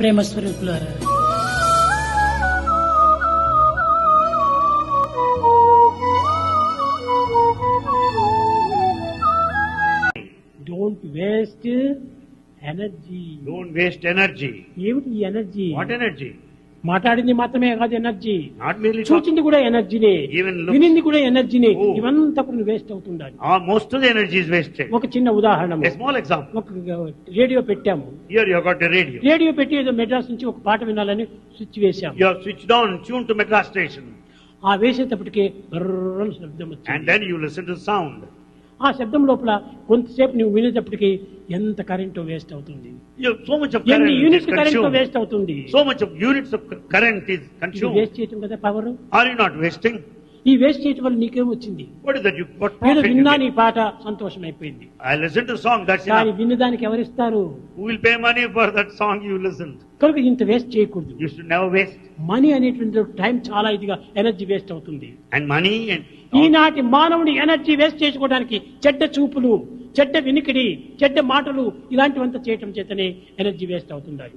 ప్రేమ స్వరూపులారా, don't waste energy. Don't waste energy. ఏమిటి ఈ ఎనర్జీ? What energy? మాట్లాడింది మాత్రమే కాదు ఎనర్జీ, Not merely talk. చూచింది కూడా ఎనర్జీనే, Even looks. వినింది కూడా ఎనర్జీనే. Oh. ఇవంతా కూడా waste అవుతుండాలి. Most of the energy is wasted. ఒక చిన్న ఉదాహరణ, A small example. ఒక రేడియో పెట్టాము. Here you have got a radio. Radio పెట్టి ఏదో మెడ్రాస్ నుంచి ఒక పాట వినాలని స్విచ్ వేశాము. You have switched on, tuned to Madras station. ఆ వేసేటప్పటికే బర్రని శబ్దం And వచ్చింది. then you listen to sound. ఆ శబ్దం లోపల కొంతసేపు నువ్వు వినేటప్పటికి ఎంత కరెంటు వేస్ట్ అవుతుంది, You have so much of current ఎన్ని is units current consumed. Waste అవుతుంది. So much of units of current is ఇది consumed. వేస్ట్ చేయటం కదా power. Are you not wasting? ఈ వేస్ట్ చేయటం వల్ల నీకేం వచ్చింది? What is that? You what ఏదో profit you విన్నా నీ get? పాట సంతోషం అయిపోయింది. I listen to song, that's కానీ enough. విన్నదానికి ఎవరిస్తారు? Who will pay money for that song you listened? కనుక ఇంత వేస్ట్ చేయకూడదు. You should never waste. Money అనేటువంటి టైం చాలా ఇదిగా ఎనర్జీ వేస్ట్ అవుతుంది. And money and ఈనాటి మానవుని ఎనర్జీ వేస్ట్ చేసుకోవడానికి చెడ్డ చూపులు, చెడ్డ వినికిడి, చెడ్డ మాటలు ఇలాంటివంతా చేయటం చేతనే ఎనర్జీ వేస్ట్ అవుతుంది.